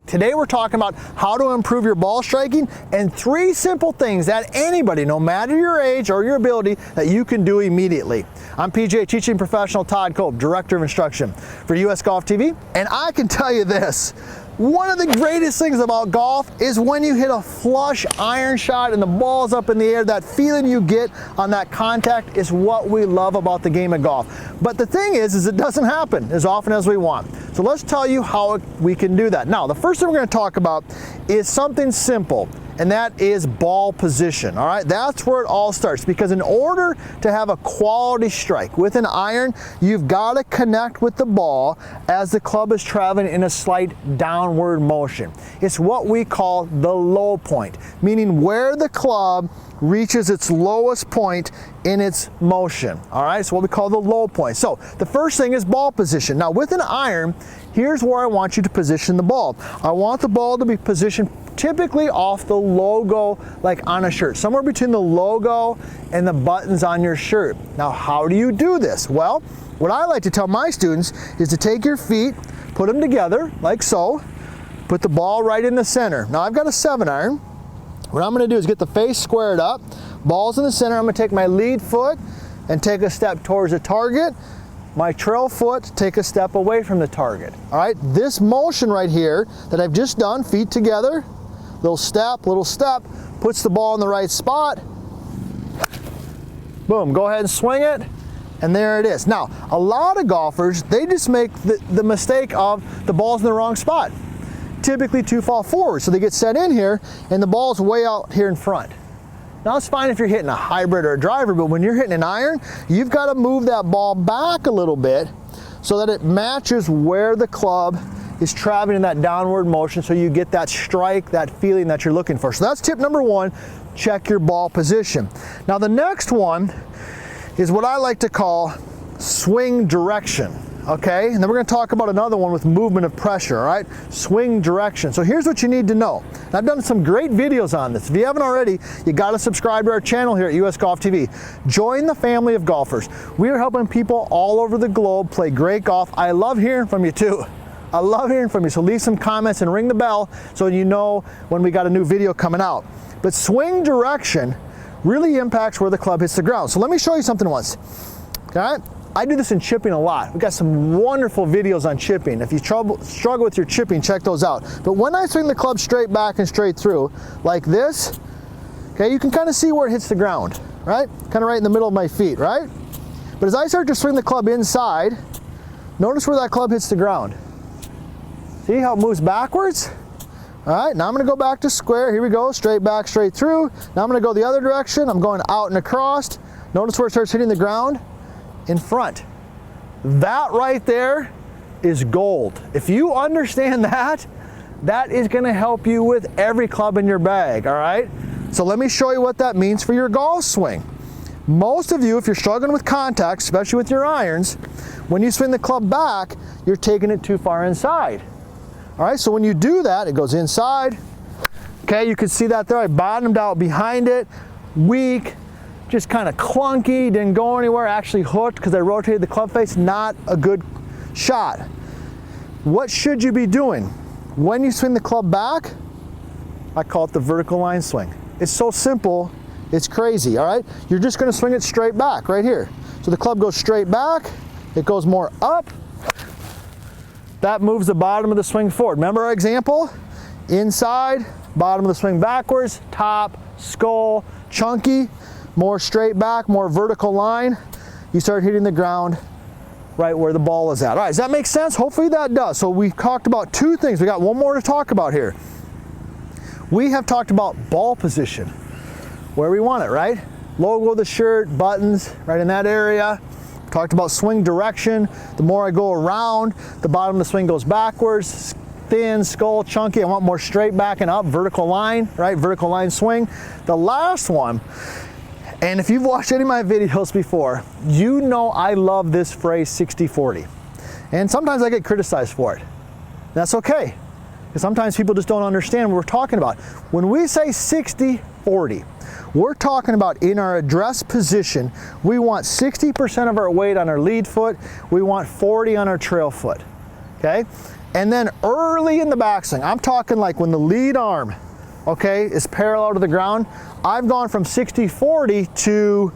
Today we're talking about how to improve your ball striking and 3 simple things that anybody, no matter your age or your ability, that you can do immediately. I'm PGA teaching professional Todd Cope, Director of Instruction for US Golf TV, and I can tell you this. One of the greatest things about golf is when you hit a flush iron shot and the ball's up in the air. That feeling you get on that contact is what we love about the game of golf. But the thing is it doesn't happen as often as we want. So let's tell you how we can do that. Now, the first thing we're going to talk about is something simple, and that is ball position. All right, that's where it all starts, because in order to have a quality strike with an iron, you've got to connect with the ball as the club is traveling in a slight downward motion. It's what we call the low point, meaning where the club reaches its lowest point in its motion. All right, so what we call the low point. So the first thing is ball position. Now with an iron, here's where I want you to position the ball. I want the ball to be positioned typically off the logo, like on a shirt, somewhere between the logo and the buttons on your shirt. Now, how do you do this? Well, what I like to tell my students is to take your feet, put them together like so, put the ball right in the center. Now I've got a 7-iron. What I'm going to do is get the face squared up, ball's in the center. I'm going to take my lead foot and take a step towards the target. My trail foot, take a step away from the target. All right, this motion right here that I've just done, feet together, little step, puts the ball in the right spot. Boom, go ahead and swing it, and there it is. Now, a lot of golfers, they just make the mistake of the ball's in the wrong spot. Typically too far forward, so they get set in here, and the ball's way out here in front. Now it's fine if you're hitting a hybrid or a driver, but when you're hitting an iron, you've got to move that ball back a little bit so that it matches where the club is traveling in that downward motion, so you get that strike, that feeling that you're looking for. So that's tip number 1, check your ball position. Now the next one is what I like to call swing direction. Okay, and then we're going to talk about another one with movement of pressure, all right? Swing direction. So here's what you need to know. And I've done some great videos on this. If you haven't already, you got to subscribe to our channel here at US Golf TV. Join the family of golfers. We are helping people all over the globe play great golf. I love hearing from you too. I love hearing from you. So leave some comments and ring the bell so you know when we got a new video coming out. But swing direction really impacts where the club hits the ground. So let me show you something once. All right? I do this in chipping a lot. We've got some wonderful videos on chipping. If you struggle with your chipping, check those out. But when I swing the club straight back and straight through, like this, okay, you can kind of see where it hits the ground, right? Kind of right in the middle of my feet, right? But as I start to swing the club inside, notice where that club hits the ground. See how it moves backwards? All right, now I'm gonna go back to square. Here we go, straight back, straight through. Now I'm gonna go the other direction. I'm going out and across. Notice where it starts hitting the ground? In front. That right there is gold. If you understand that, that is going to help you with every club in your bag, all right? So let me show you what that means for your golf swing. Most of you, if you're struggling with contact, especially with your irons, when you swing the club back, you're taking it too far inside. All right, so when you do that, it goes inside. Okay, you can see that there. I bottomed out behind it, weak, just kind of clunky, didn't go anywhere, actually hooked because I rotated the club face. Not a good shot. What should you be doing? When you swing the club back, I call it the vertical line swing. It's so simple, it's crazy, all right? You're just gonna swing it straight back right here. So the club goes straight back, it goes more up, that moves the bottom of the swing forward. Remember our example? Inside, bottom of the swing backwards, top, skull, chunky, more straight back, more vertical line. You start hitting the ground right where the ball is at. All right, does that make sense? Hopefully that does. So we've talked about 2 things. We got one more to talk about here. We have talked about ball position, where we want it, right? Logo of the shirt, buttons, right in that area. Talked about swing direction. The more I go around, the bottom of the swing goes backwards, thin, skull, chunky. I want more straight back and up, vertical line, right? Vertical line swing. The last one, and if you've watched any of my videos before, you know I love this phrase 60-40. And sometimes I get criticized for it. That's okay, because sometimes people just don't understand what we're talking about. When we say 60-40, we're talking about in our address position, we want 60% of our weight on our lead foot, we want 40 on our trail foot, okay? And then early in the backswing, I'm talking like when the lead arm, okay, is parallel to the ground, I've gone from 60-40 to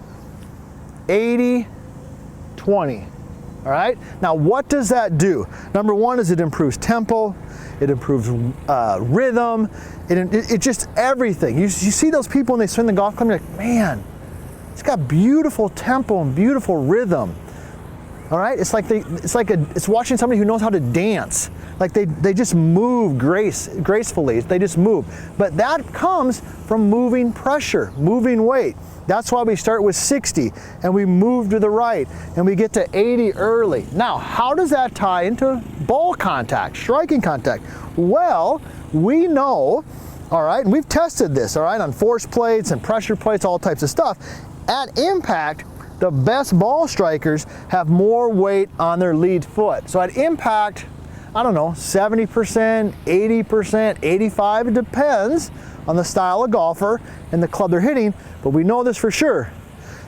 80-20. All right, now what does that do? Number one is it improves tempo, it improves rhythm, it just everything. You see those people when they swing the golf club, you're like, man, it's got beautiful tempo and beautiful rhythm. All right, it's watching somebody who knows how to dance. Like they just move gracefully. They just move. But that comes from moving pressure, moving weight. That's why we start with 60 and we move to the right and we get to 80 early. Now, how does that tie into ball contact, striking contact? Well, we know, all right, and we've tested this, all right, on force plates and pressure plates, all types of stuff. At impact, the best ball strikers have more weight on their lead foot. So at impact, I don't know, 70%, 80%, 85%, it depends on the style of golfer and the club they're hitting, but we know this for sure.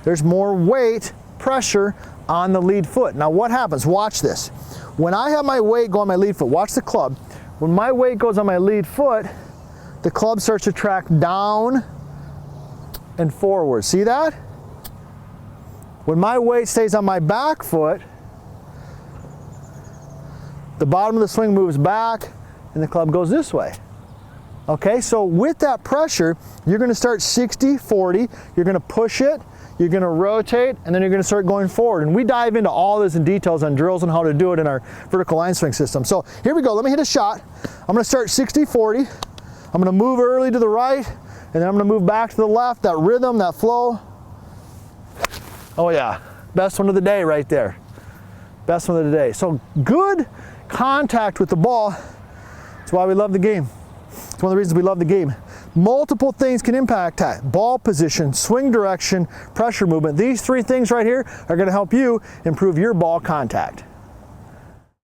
There's more weight, pressure on the lead foot. Now what happens? Watch this. When I have my weight go on my lead foot, watch the club. When my weight goes on my lead foot, the club starts to track down and forward. See that? When my weight stays on my back foot, the bottom of the swing moves back and the club goes this way. Okay, so with that pressure, you're gonna start 60-40, you're gonna push it, you're gonna rotate, and then you're gonna start going forward. And we dive into all this in details on drills and how to do it in our vertical line swing system. So here we go, let me hit a shot. I'm gonna start 60-40, I'm gonna move early to the right, and then I'm gonna move back to the left, that rhythm, that flow. Oh yeah, best one of the day right there. Best one of the day. So good contact with the ball. That's why we love the game. It's one of the reasons we love the game. Multiple things can impact that. Ball position, swing direction, pressure movement. These three things right here are going to help you improve your ball contact.